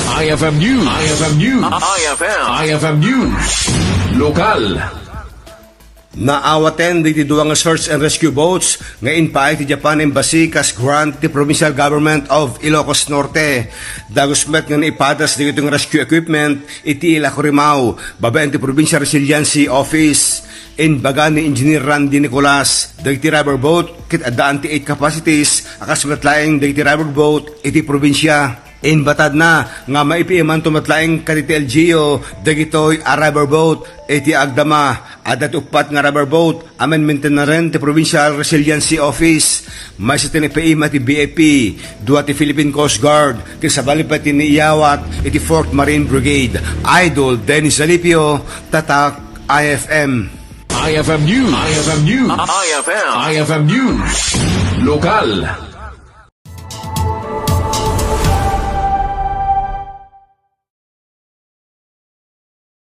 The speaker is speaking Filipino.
IFM News. IFM News. IFM News. Lokal. Naawaten diti duwang search and rescue boats nga Inpaay ti Japan Embassy kas grant ti Provincial Government of Ilocos Norte. Dagos met nga naipadas dito ng rescue equipment iti ila Corimao, babaen ti Provincial Resiliency Office. In baga ni Engineer Randy Nicolas, dagiti rubber boat kit adaan ti 8 capacities akas matlaeng dagiti rubber boat iti probinsya. In batad na nga maipiman tumatlaeng katiti LGO dagitoy a rubber boat iti agdama adat upat nga rubber boat amendment na rin ti Provincial Resiliency Office. May sa tinipaima ti BAP dua ti Philippine Coast Guard kisabali pa ti niiyawat iti 4th Marine Brigade. Idol Dennis Alipio, Tatak IFM. IFM News. IFM News. IFM News. Lokal.